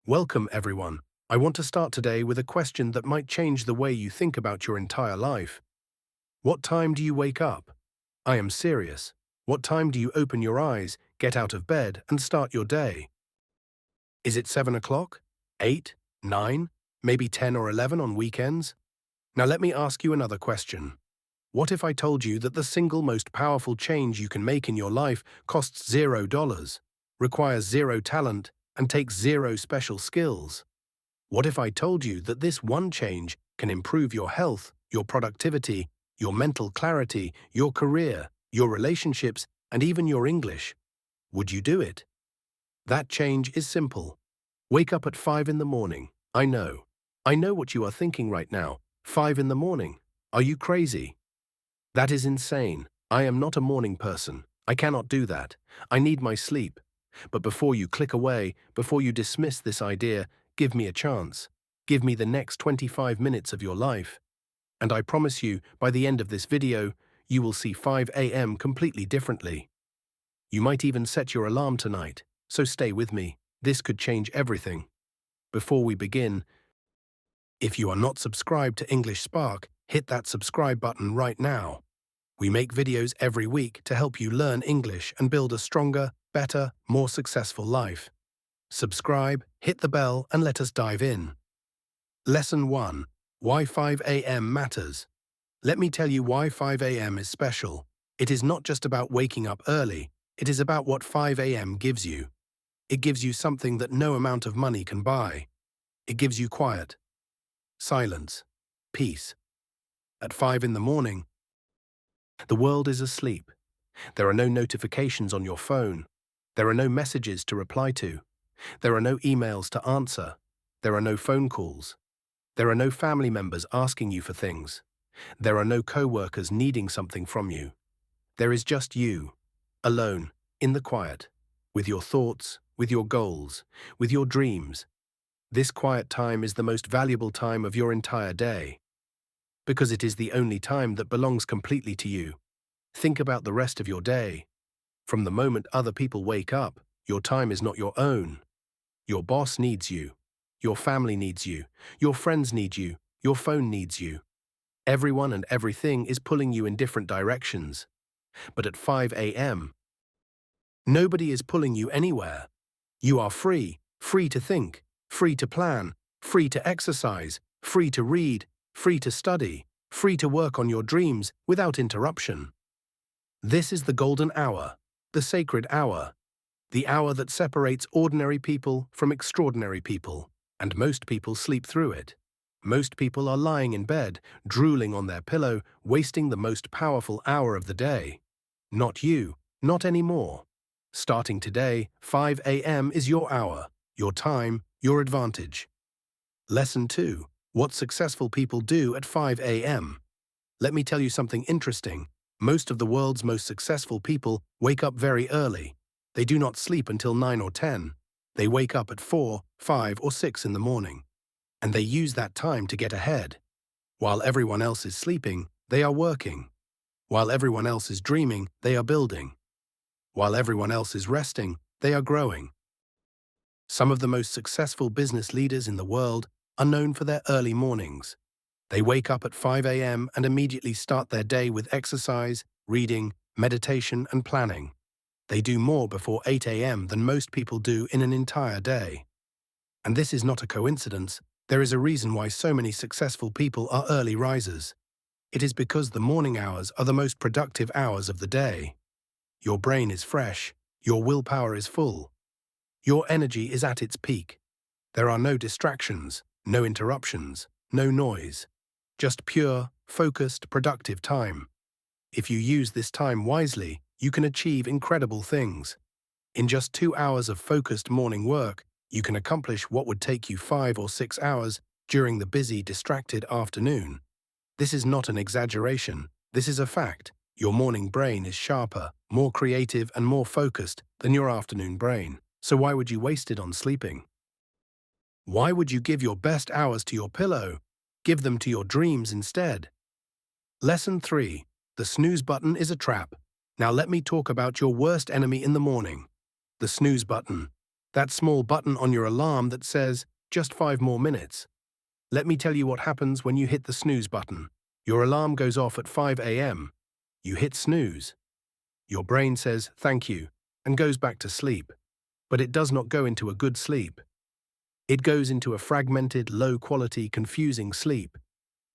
Welcome, everyone. I want to start today with a question that might change the way you think about your entire life. What time do you wake up? I am serious. What time do you open your eyes, get out of bed, and start your day? Is it 7 o'clock? 8? 9? Maybe 10 or 11 on weekends? Now let me ask you another question. What if I told you that the single most powerful change you can make in your life costs $0, requires zero talent, and takes zero special skills? What if I told you that this one change can improve your health, your productivity, your mental clarity, your career, your relationships, and even your English? Would you do it? That change is simple. Wake up at 5 in the morning. I know. I know what you are thinking right now. 5 in the morning. Are you crazy? That is insane. I am not a morning person. I cannot do that. I need my sleep. But before you click away, before you dismiss this idea, give me a chance. Give me the next 25 minutes of your life. And I promise you, by the end of this video, you will see 5 a.m. completely differently. You might even set your alarm tonight, so stay with me. This could change everything. Before we begin, if you are not subscribed to English Spark, hit that subscribe button right now. We make videos every week to help you learn English and build a stronger, better, more successful life. Subscribe, hit the bell, and let us dive in. Lesson 1. Why 5 a.m. matters. Let me tell you why 5 a.m. is special. It is not just about waking up early, it is about what 5 a.m. gives you. It gives you something that no amount of money can buy. It gives you quiet, silence, peace. At 5 in the morning, the world is asleep. There are no notifications on your phone. There are no messages to reply to. There are no emails to answer. There are no phone calls. There are no family members asking you for things. There are no co-workers needing something from you. There is just you, alone, in the quiet, with your thoughts, with your goals, with your dreams. This quiet time is the most valuable time of your entire day, because it is the only time that belongs completely to you. Think about the rest of your day. From the moment other people wake up, your time is not your own. Your boss needs you. Your family needs you. Your friends need you. Your phone needs you. Everyone and everything is pulling you in different directions. But at 5 a.m., nobody is pulling you anywhere. You are free, free to think, free to plan, free to exercise, free to read, free to study, free to work on your dreams without interruption. This is the golden hour, the sacred hour, the hour that separates ordinary people from extraordinary people, and most people sleep through it. Most people are lying in bed, drooling on their pillow, wasting the most powerful hour of the day. Not you, not anymore. Starting today, 5 a.m. is your hour, your time, your advantage. Lesson 2. What successful people do at 5 a.m. Let me tell you something interesting. Most of the world's most successful people wake up very early. They do not sleep until 9 or 10. They wake up at 4, 5, or 6 in the morning. And they use that time to get ahead. While everyone else is sleeping, they are working. While everyone else is dreaming, they are building. While everyone else is resting, they are growing. Some of the most successful business leaders in the world are known for their early mornings. They wake up at 5 a.m. and immediately start their day with exercise, reading, meditation, and planning. They do more before 8 a.m. than most people do in an entire day. And this is not a coincidence. There is a reason why so many successful people are early risers. It is because the morning hours are the most productive hours of the day. Your brain is fresh. Your willpower is full. Your energy is at its peak. There are no distractions, no interruptions, no noise. Just pure, focused, productive time. If you use this time wisely, you can achieve incredible things. In just 2 hours of focused morning work, you can accomplish what would take you 5 or 6 hours during the busy, distracted afternoon. This is not an exaggeration. This is a fact. Your morning brain is sharper, more creative, and more focused than your afternoon brain. So why would you waste it on sleeping? Why would you give your best hours to your pillow? Give them to your dreams instead. Lesson 3. The snooze button is a trap. Now let me talk about your worst enemy in the morning. The snooze button. That small button on your alarm that says, just 5 more minutes. Let me tell you what happens when you hit the snooze button. Your alarm goes off at 5 a.m. You hit snooze. Your brain says, thank you, and goes back to sleep. But it does not go into a good sleep. It goes into a fragmented, low-quality, confusing sleep.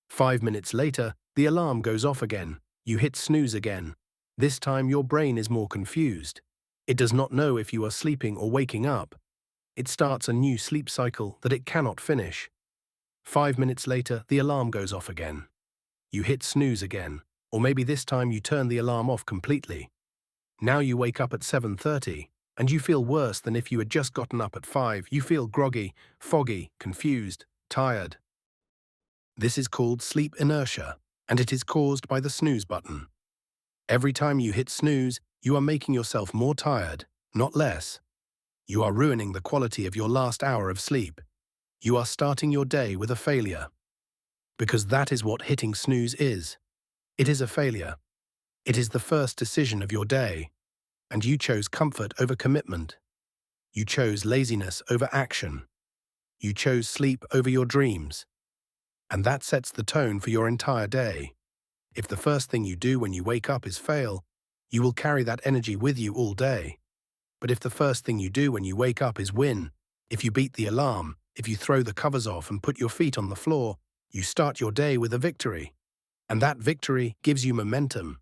5 minutes later, the alarm goes off again. You hit snooze again. This time your brain is more confused. It does not know if you are sleeping or waking up. It starts a new sleep cycle that it cannot finish. 5 minutes later, the alarm goes off again. You hit snooze again, or maybe this time you turn the alarm off completely. Now you wake up at 7:30, and you feel worse than if you had just gotten up at 5. You feel groggy, foggy, confused, tired. This is called sleep inertia, and it is caused by the snooze button. Every time you hit snooze, you are making yourself more tired, not less. You are ruining the quality of your last hour of sleep. You are starting your day with a failure. Because that is what hitting snooze is. It is a failure. It is the first decision of your day. And you chose comfort over commitment. You chose laziness over action. You chose sleep over your dreams. And that sets the tone for your entire day. If the first thing you do when you wake up is fail, you will carry that energy with you all day. But if the first thing you do when you wake up is win, if you beat the alarm, if you throw the covers off and put your feet on the floor, you start your day with a victory. And that victory gives you momentum.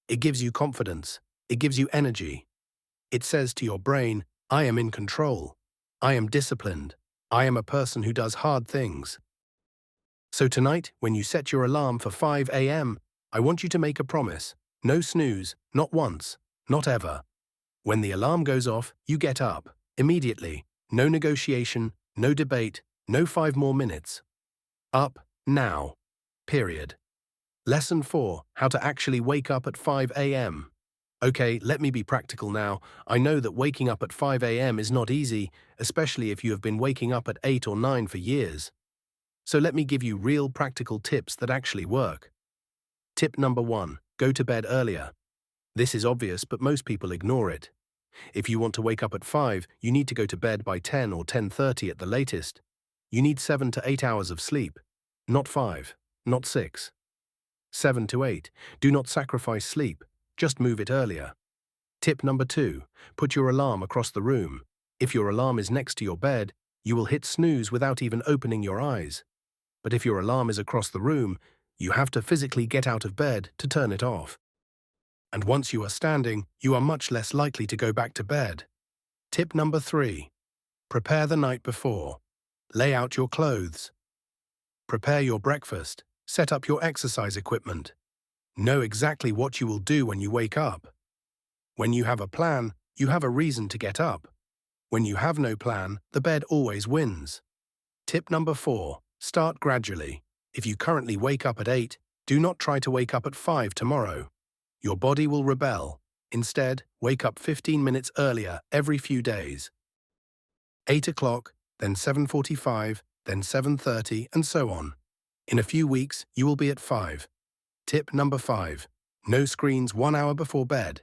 It gives you confidence. It gives you energy. It says to your brain, I am in control. I am disciplined. I am a person who does hard things. So tonight, when you set your alarm for 5 a.m., I want you to make a promise. No snooze, not once, not ever. When the alarm goes off, you get up, immediately. No negotiation, no debate, no 5 more minutes. Up, now. Period. Lesson 4, how to actually wake up at 5 a.m. Okay, let me be practical now. I know that waking up at 5 a.m. is not easy, especially if you have been waking up at 8 or 9 for years. So let me give you real practical tips that actually work. Tip number 1, go to bed earlier. This is obvious, but most people ignore it. If you want to wake up at 5, you need to go to bed by 10 or 10:30 at the latest. You need 7 to 8 hours of sleep. Not 5, not 6. 7 to 8. Do not sacrifice sleep, just move it earlier. Tip number 2, put your alarm across the room. If your alarm is next to your bed, you will hit snooze without even opening your eyes. But if your alarm is across the room, you have to physically get out of bed to turn it off. And once you are standing, you are much less likely to go back to bed. Tip number 3, prepare the night before. Lay out your clothes. Prepare your breakfast. Set up your exercise equipment. Know exactly what you will do when you wake up. When you have a plan, you have a reason to get up. When you have no plan, the bed always wins. Tip number 4, start gradually. If you currently wake up at 8, do not try to wake up at 5 tomorrow. Your body will rebel. Instead, wake up 15 minutes earlier every few days. 8 o'clock, then 7:45, then 7:30, and so on. In a few weeks, you will be at 5. Tip number 5, no screens 1 hour before bed.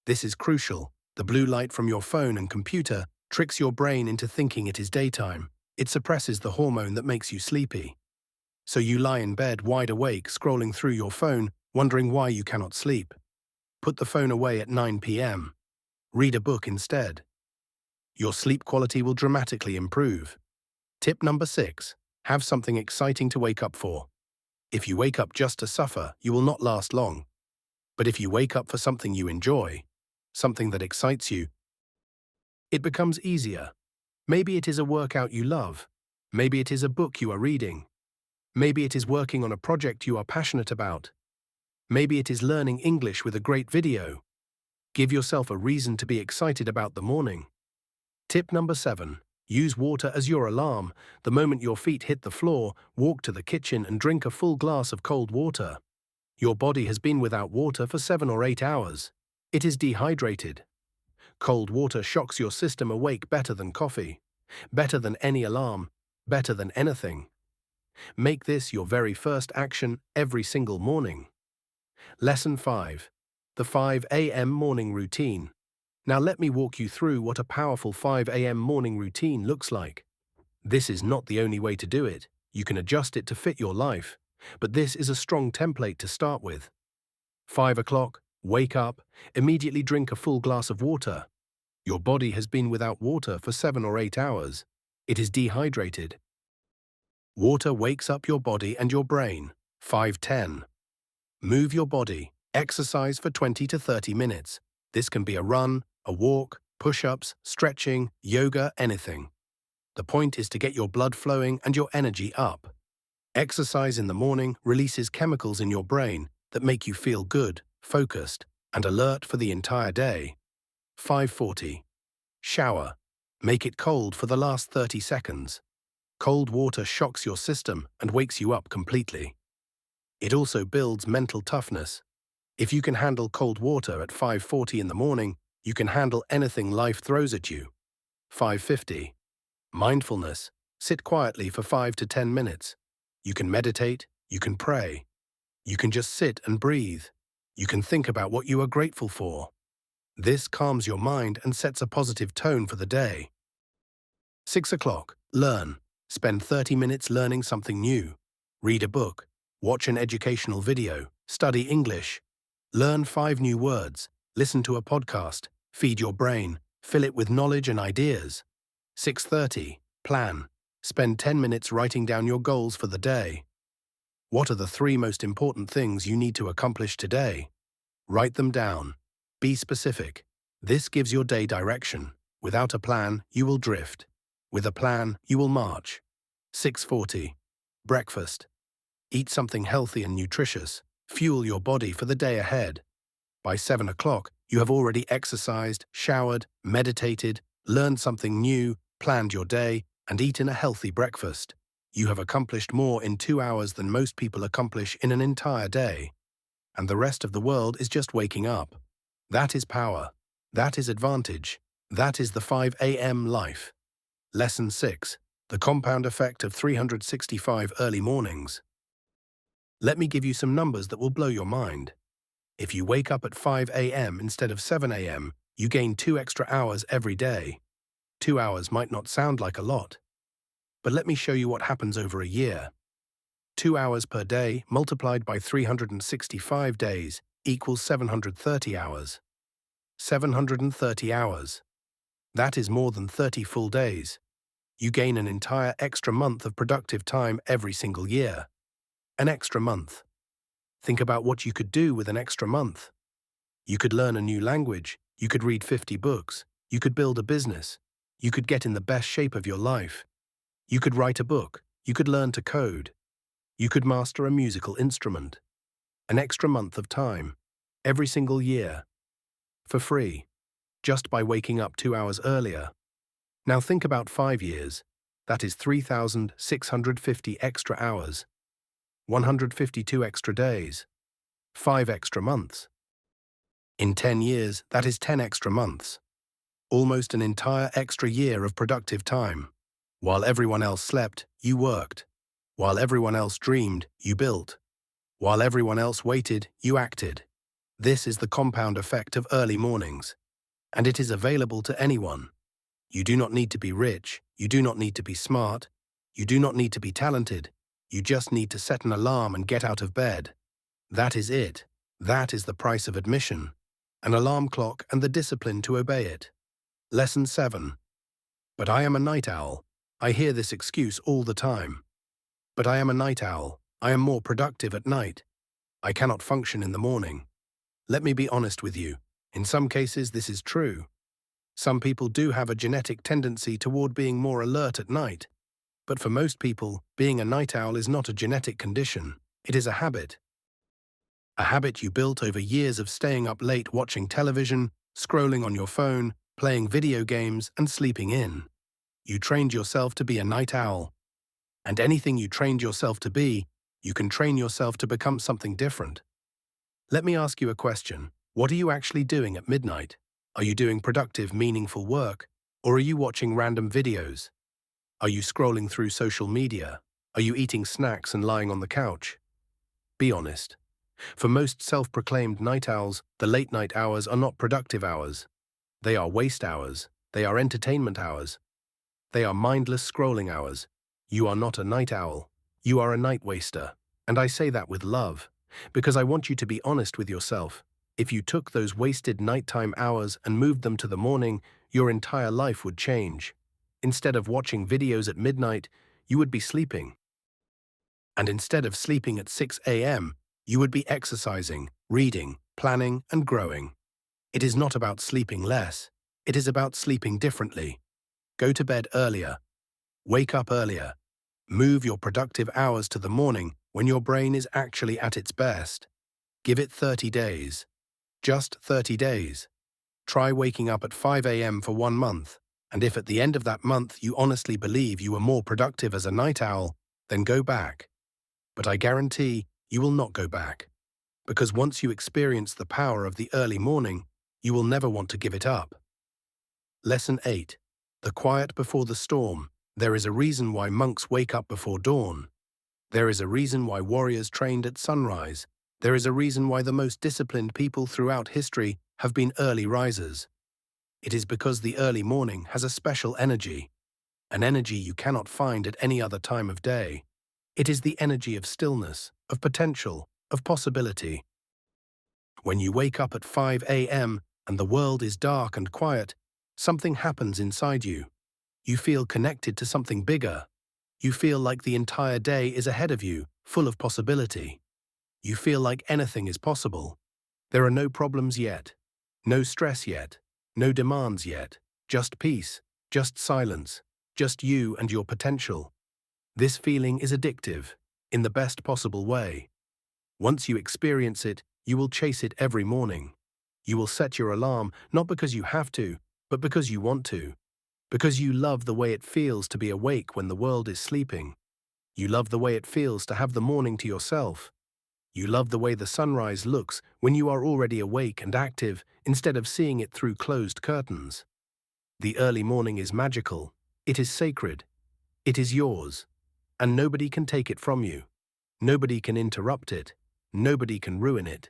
This is crucial. The blue light from your phone and computer tricks your brain into thinking it is daytime. It suppresses the hormone that makes you sleepy. So you lie in bed wide awake, scrolling through your phone, wondering why you cannot sleep. Put the phone away at 9 p.m. Read a book instead. Your sleep quality will dramatically improve. Tip number 6, have something exciting to wake up for. If you wake up just to suffer, you will not last long. But if you wake up for something you enjoy, something that excites you, it becomes easier. Maybe it is a workout you love. Maybe it is a book you are reading. Maybe it is working on a project you are passionate about. Maybe it is learning English with a great video. Give yourself a reason to be excited about the morning. Tip number 7, use water as your alarm. The moment your feet hit the floor, walk to the kitchen and drink a full glass of cold water. Your body has been without water for 7 or 8 hours. It is dehydrated. Cold water shocks your system awake better than coffee, better than any alarm, better than anything. Make this your very first action every single morning. Lesson 5, the 5 a.m. morning routine. Now let me walk you through what a powerful 5 a.m. morning routine looks like. This is not the only way to do it. You can adjust it to fit your life, but this is a strong template to start with. 5 o'clock, wake up, immediately drink a full glass of water. Your body has been without water for 7 or 8 hours. It is dehydrated. Water wakes up your body and your brain. 5:10. Move your body. Exercise for 20 to 30 minutes. This can be a run, a walk, push-ups, stretching, yoga, anything. The point is to get your blood flowing and your energy up. Exercise in the morning releases chemicals in your brain that make you feel good, focused, and alert for the entire day. 5:40. Shower. Make it cold for the last 30 seconds. Cold water shocks your system and wakes you up completely. It also builds mental toughness. If you can handle cold water at 5:40 in the morning, you can handle anything life throws at you. 5:50. Mindfulness. Sit quietly for 5 to 10 minutes. You can meditate, you can pray. You can just sit and breathe. You can think about what you are grateful for. This calms your mind and sets a positive tone for the day. 6 o'clock. Learn. Spend 30 minutes learning something new. Read a book. Watch an educational video. Study English. Learn 5 new words. Listen to a podcast. Feed your brain. Fill it with knowledge and ideas. 6:30. Plan. Spend 10 minutes writing down your goals for the day. What are the 3 most important things you need to accomplish today? Write them down. Be specific. This gives your day direction. Without a plan, you will drift. With a plan, you will march. 6:40. Breakfast. Eat something healthy and nutritious. Fuel your body for the day ahead. By 7 o'clock, you have already exercised, showered, meditated, learned something new, planned your day, and eaten a healthy breakfast. You have accomplished more in 2 hours than most people accomplish in an entire day. And the rest of the world is just waking up. That is power. That is advantage. That is the 5 a.m. life. Lesson 6. The compound effect of 365 early mornings. Let me give you some numbers that will blow your mind. If you wake up at 5 a.m. instead of 7 a.m., you gain 2 extra hours every day. 2 hours might not sound like a lot, but let me show you what happens over a year. 2 hours per day multiplied by 365 days equals 730 hours. 730 hours. That is more than 30 full days. You gain an entire extra month of productive time every single year. An extra month. Think about what you could do with an extra month. You could learn a new language. You could read 50 books. You could build a business. You could get in the best shape of your life. You could write a book. You could learn to code. You could master a musical instrument. An extra month of time. Every single year. For free. Just by waking up 2 hours earlier. Now think about 5 years. That is 3,650 extra hours. 152 extra days. 5 extra months. In 10 years, that is 10 extra months. Almost an entire extra year of productive time. While everyone else slept, you worked. While everyone else dreamed, you built. While everyone else waited, you acted. This is the compound effect of early mornings. And it is available to anyone. You do not need to be rich. You do not need to be smart. You do not need to be talented. You just need to set an alarm and get out of bed. That is it. That is the price of admission. An alarm clock and the discipline to obey it. Lesson 7. But I am a night owl. I hear this excuse all the time. But I am a night owl. I am more productive at night. I cannot function in the morning. Let me be honest with you. In some cases, this is true. Some people do have a genetic tendency toward being more alert at night. But for most people, being a night owl is not a genetic condition. It is a habit. A habit you built over years of staying up late watching television, scrolling on your phone, playing video games, and sleeping in. You trained yourself to be a night owl. And anything you trained yourself to be, you can train yourself to become something different. Let me ask you a question. What are you actually doing at midnight? Are you doing productive, meaningful work? Or are you watching random videos? Are you scrolling through social media? Are you eating snacks and lying on the couch? Be honest. For most self-proclaimed night owls, the late-night hours are not productive hours. They are waste hours. They are entertainment hours. They are mindless scrolling hours. You are not a night owl. You are a night waster. And I say that with love, because I want you to be honest with yourself. If you took those wasted nighttime hours and moved them to the morning, your entire life would change. Instead of watching videos at midnight, you would be sleeping. And instead of sleeping at 6 a.m., you would be exercising, reading, planning, and growing. It is not about sleeping less. It is about sleeping differently. Go to bed earlier. Wake up earlier. Move your productive hours to the morning when your brain is actually at its best. Give it 30 days. Just 30 days. Try waking up at 5 a.m. for 1 month, and if at the end of that month you honestly believe you were more productive as a night owl, then go back. But I guarantee you will not go back, because once you experience the power of the early morning, you will never want to give it up. Lesson 8. The quiet before the storm. There is a reason why monks wake up before dawn. There is a reason why warriors trained at sunrise. There is a reason why the most disciplined people throughout history have been early risers. It is because the early morning has a special energy, an energy you cannot find at any other time of day. It is the energy of stillness, of potential, of possibility. When you wake up at 5 a.m. and the world is dark and quiet, something happens inside you. You feel connected to something bigger. You feel like the entire day is ahead of you, full of possibility. You feel like anything is possible. There are no problems yet, no stress yet, no demands yet, just peace, just silence, just you and your potential. This feeling is addictive, in the best possible way. Once you experience it, you will chase it every morning. You will set your alarm not because you have to, but because you want to. Because you love the way it feels to be awake when the world is sleeping. You love the way it feels to have the morning to yourself. You love the way the sunrise looks when you are already awake and active instead of seeing it through closed curtains. The early morning is magical. It is sacred. It is yours. And nobody can take it from you. Nobody can interrupt it. Nobody can ruin it.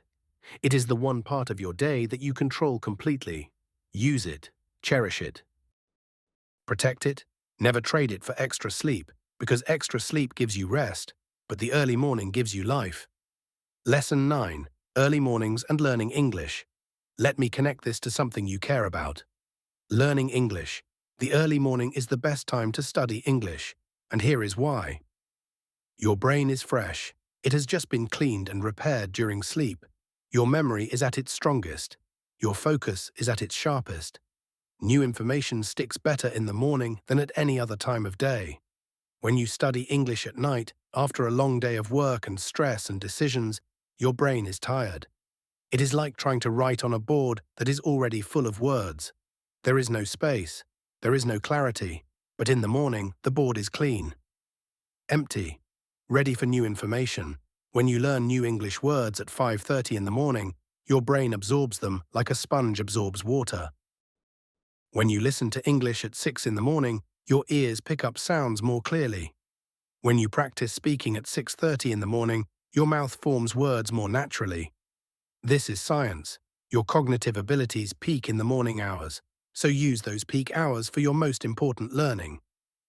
It is the one part of your day that you control completely. Use it. Cherish it. Protect it. Never trade it for extra sleep, because extra sleep gives you rest, but the early morning gives you life. Lesson 9. Early mornings and learning English. Let me connect this to something you care about. Learning English. The early morning is the best time to study English, and here is why. Your brain is fresh. It has just been cleaned and repaired during sleep. Your memory is at its strongest. Your focus is at its sharpest. New information sticks better in the morning than at any other time of day. When you study English at night, after a long day of work and stress and decisions, your brain is tired. It is like trying to write on a board that is already full of words. There is no space. There is no clarity. But in the morning, the board is clean. Empty. Ready for new information. When you learn new English words at 5:30 in the morning, your brain absorbs them like a sponge absorbs water. When you listen to English at 6 in the morning, your ears pick up sounds more clearly. When you practice speaking at 6:30 in the morning, your mouth forms words more naturally. This is science. Your cognitive abilities peak in the morning hours, so use those peak hours for your most important learning.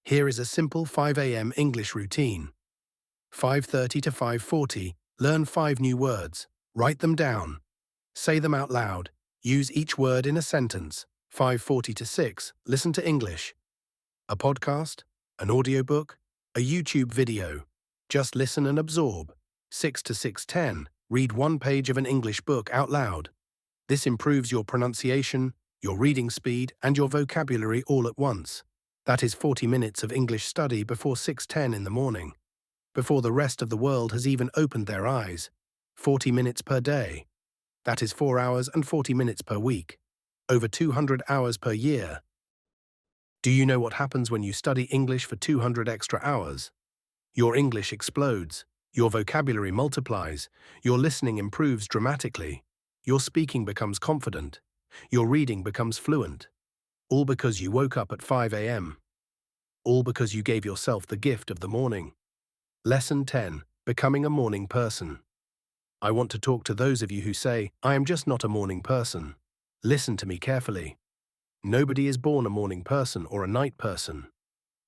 Here is a simple 5 a.m. English routine. 5:30 to 5:40, learn 5 new words. Write them down. Say them out loud. Use each word in a sentence. 5:40 to 6, listen to English. A podcast, an audiobook, a YouTube video. Just listen and absorb. 6 to 6:10, read 1 page of an English book out loud. This improves your pronunciation, your reading speed, and your vocabulary all at once. That is 40 minutes of English study before 6:10 in the morning. Before the rest of the world has even opened their eyes. 40 minutes per day. That is 4 hours and 40 minutes per week. Over 200 hours per year. Do you know what happens when you study English for 200 extra hours? Your English explodes. Your vocabulary multiplies. Your listening improves dramatically. Your speaking becomes confident. Your reading becomes fluent. All because you woke up at 5 a.m. All because you gave yourself the gift of the morning. Lesson 10. Becoming a morning person. I want to talk to those of you who say, I am just not a morning person. Listen to me carefully. Nobody is born a morning person or a night person.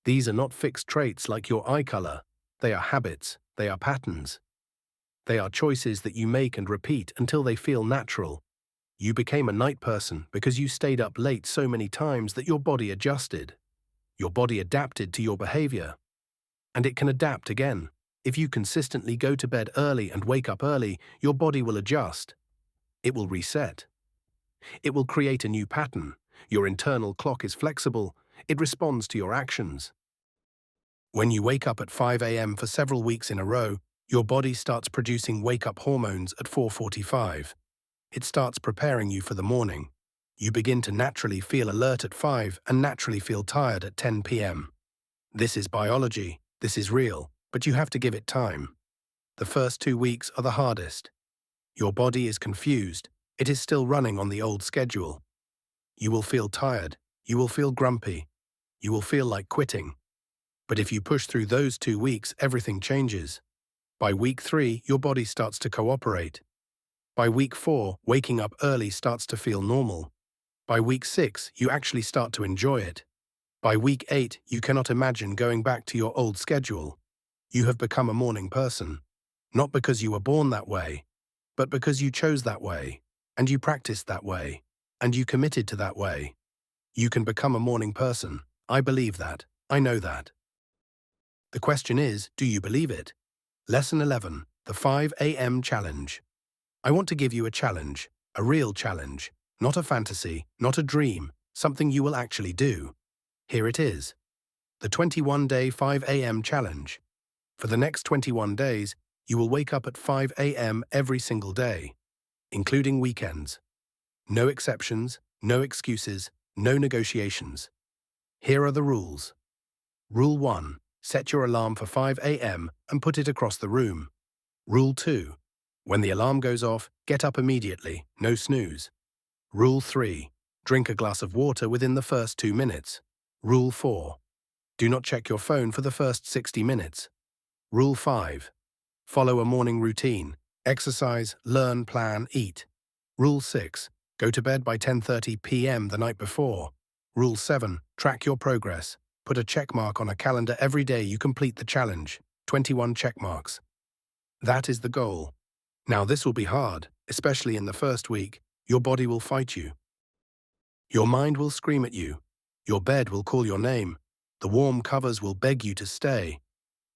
These are not fixed traits like your eye color. They are habits, they are patterns. They are choices that you make and repeat until they feel natural. You became a night person because you stayed up late so many times that your body adjusted. Your body adapted to your behavior. And it can adapt again. If you consistently go to bed early and wake up early, your body will adjust. It will reset. It will create a new pattern. Your internal clock is flexible. It responds to your actions. When you wake up at 5 a.m. for several weeks in a row, your body starts producing wake-up hormones at 4:45. It starts preparing you for the morning. You begin to naturally feel alert at 5 and naturally feel tired at 10 p.m. This is biology, this is real, but you have to give it time. The first 2 weeks are the hardest. Your body is confused. It is still running on the old schedule. You will feel tired. You will feel grumpy. You will feel like quitting. But if you push through those 2 weeks, everything changes. By week 3, your body starts to cooperate. By week 4, waking up early starts to feel normal. By week 6, you actually start to enjoy it. By week 8, you cannot imagine going back to your old schedule. You have become a morning person. Not because you were born that way, but because you chose that way, and you practiced that way, and you committed to that way. You can become a morning person. I believe that. I know that. The question is, do you believe it? Lesson 11, the 5 a.m. challenge. I want to give you a challenge, a real challenge, not a fantasy, not a dream, something you will actually do. Here it is. The 21-day 5 a.m. challenge. For the next 21 days, you will wake up at 5 a.m. every single day, including weekends. No exceptions, no excuses, no negotiations. Here are the rules. Rule 1. Set your alarm for 5 a.m. and put it across the room. Rule 2. When the alarm goes off, get up immediately, no snooze. Rule 3. Drink a glass of water within the first 2 minutes. Rule 4. Do not check your phone for the first 60 minutes. Rule 5. Follow a morning routine. Exercise, learn, plan, eat. Rule 6. Go to bed by 10:30 p.m. the night before. Rule 7. Track your progress. Put a check mark on a calendar every day you complete the challenge. 21 check marks. That is the goal. Now this will be hard, especially in the first week. Your body will fight you. Your mind will scream at you. Your bed will call your name. The warm covers will beg you to stay.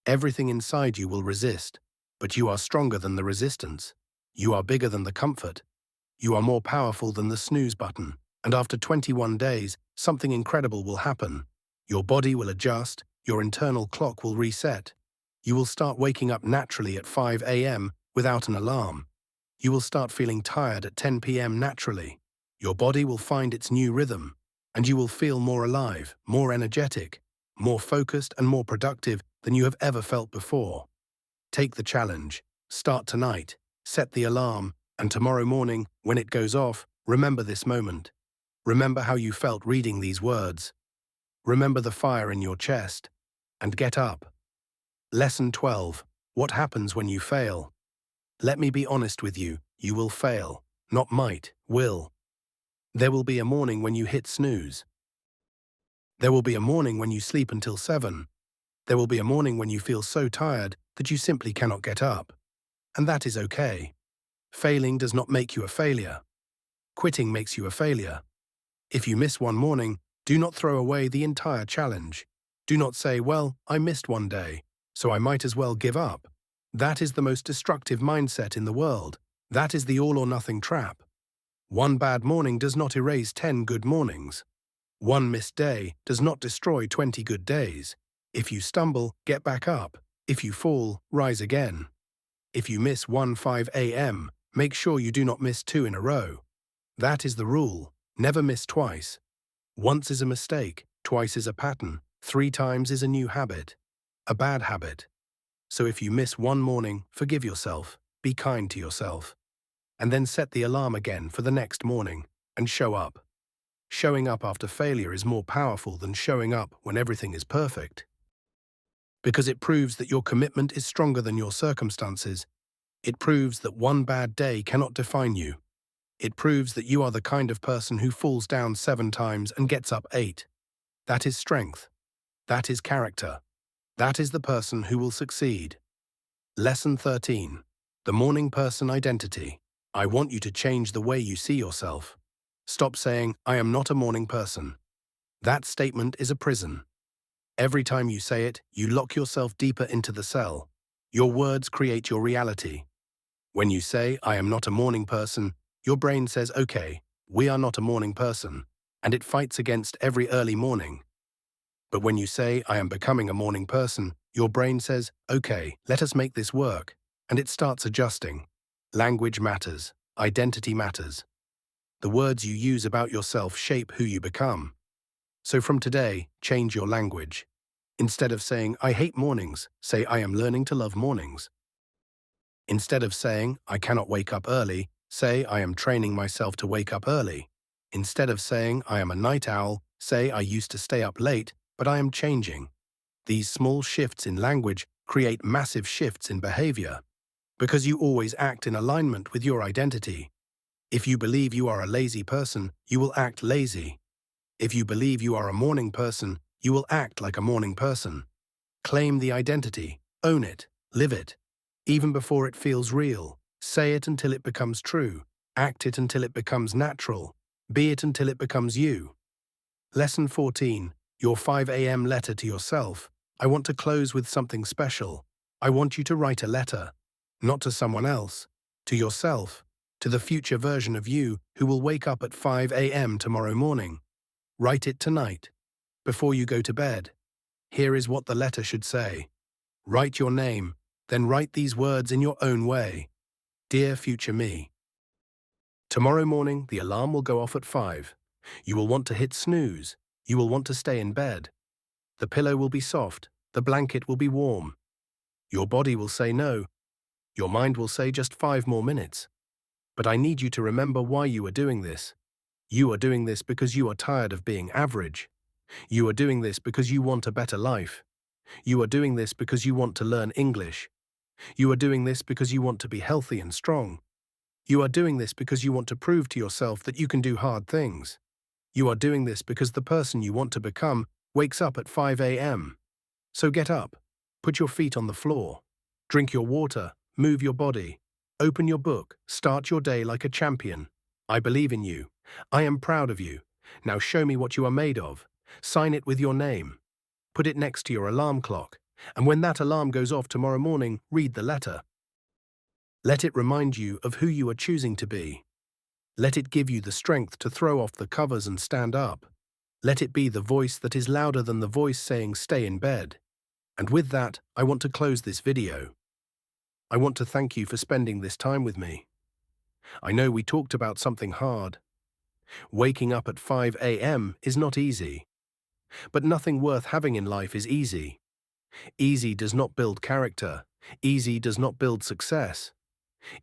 Everything inside you will resist. But you are stronger than the resistance. You are bigger than the comfort. You are more powerful than the snooze button. And after 21 days, something incredible will happen. Your body will adjust. Your internal clock will reset. You will start waking up naturally at 5 a.m. without an alarm. You will start feeling tired at 10 p.m. naturally. Your body will find its new rhythm, and you will feel more alive, more energetic, more focused and more productive than you have ever felt before. Take the challenge. Start tonight. Set the alarm, and tomorrow morning, when it goes off, remember this moment. Remember how you felt reading these words. Remember the fire in your chest, and get up. Lesson 12. What happens when you fail? Let me be honest with you, you will fail. Not might, will. There will be a morning when you hit snooze. There will be a morning when you sleep until 7. There will be a morning when you feel so tired that you simply cannot get up. And that is okay. Failing does not make you a failure. Quitting makes you a failure. If you miss one morning, do not throw away the entire challenge. Do not say, well, I missed one day, so I might as well give up. That is the most destructive mindset in the world. That is the all-or-nothing trap. One bad morning does not erase 10 good mornings. One missed day does not destroy 20 good days. If you stumble, get back up. If you fall, rise again. If you miss 5 a.m., make sure you do not miss 2 in a row. That is the rule. Never miss twice. Once is a mistake, twice is a pattern, 3 times is a new habit. A bad habit. So if you miss one morning, forgive yourself, be kind to yourself. And then set the alarm again for the next morning, and show up. Showing up after failure is more powerful than showing up when everything is perfect. Because it proves that your commitment is stronger than your circumstances. It proves that one bad day cannot define you. It proves that you are the kind of person who falls down 7 times and gets up 8. That is strength. That is character. That is the person who will succeed. Lesson 13. The morning person identity. I want you to change the way you see yourself. Stop saying, I am not a morning person. That statement is a prison. Every time you say it, you lock yourself deeper into the cell. Your words create your reality. When you say, I am not a morning person, your brain says, okay, we are not a morning person, and it fights against every early morning. But when you say, I am becoming a morning person, your brain says, okay, let us make this work, and it starts adjusting. Language matters. Identity matters. The words you use about yourself shape who you become. So from today, change your language. Instead of saying, I hate mornings, say, I am learning to love mornings. Instead of saying, I cannot wake up early, say, I am training myself to wake up early. Instead of saying, I am a night owl, say, I used to stay up late, but I am changing. These small shifts in language create massive shifts in behavior, because you always act in alignment with your identity. If you believe you are a lazy person, you will act lazy. If you believe you are a morning person, you will act like a morning person. Claim the identity, own it, live it. Even before it feels real, say it until it becomes true, act it until it becomes natural, be it until it becomes you. Lesson 14. Your 5 a.m. letter to yourself. I want to close with something special. I want you to write a letter, not to someone else, to yourself, to the future version of you who will wake up at 5 a.m. tomorrow morning. Write it tonight, before you go to bed. Here is what the letter should say. Write your name, then write these words in your own way. Dear future me. Tomorrow morning, the alarm will go off at 5. You will want to hit snooze. You will want to stay in bed. The pillow will be soft. The blanket will be warm. Your body will say no. Your mind will say just 5 more minutes. But I need you to remember why you are doing this. You are doing this because you are tired of being average. You are doing this because you want a better life. You are doing this because you want to learn English. You are doing this because you want to be healthy and strong. You are doing this because you want to prove to yourself that you can do hard things. You are doing this because the person you want to become wakes up at 5 a.m. So get up, put your feet on the floor, drink your water, move your body, open your book, start your day like a champion. I believe in you. I am proud of you. Now show me what you are made of. Sign it with your name. Put it next to your alarm clock, and when that alarm goes off tomorrow morning, read the letter. Let it remind you of who you are choosing to be. Let it give you the strength to throw off the covers and stand up. Let it be the voice that is louder than the voice saying stay in bed. And with that, I want to close this video. I want to thank you for spending this time with me. I know we talked about something hard. Waking up at 5 a.m. is not easy. But nothing worth having in life is easy. Easy does not build character. Easy does not build success.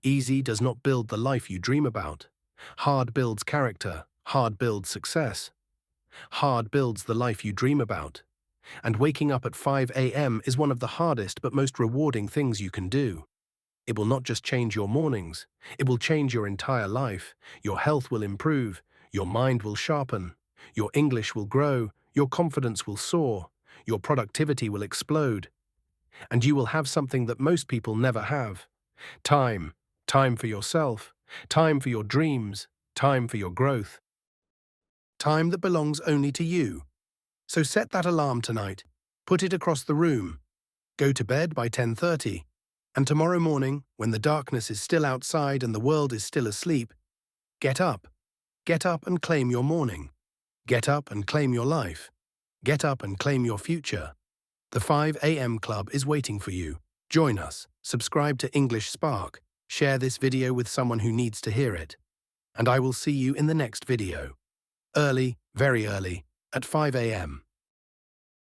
Easy does not build the life you dream about. Hard builds character. Hard builds success. Hard builds the life you dream about. And waking up at 5 a.m. is one of the hardest but most rewarding things you can do. It will not just change your mornings. It will change your entire life. Your health will improve. Your mind will sharpen. Your English will grow. Your confidence will soar. Your productivity will explode. And you will have something that most people never have. Time. Time for yourself. Time for your dreams. Time for your growth. Time that belongs only to you. So set that alarm tonight. Put it across the room. Go to bed by 10:30. And tomorrow morning, when the darkness is still outside and the world is still asleep, get up. Get up and claim your morning. Get up and claim your life. Get up and claim your future. The 5 a.m. Club is waiting for you. Join us. Subscribe to English Spark. Share this video with someone who needs to hear it. And I will see you in the next video. Early, very early, at 5 a.m.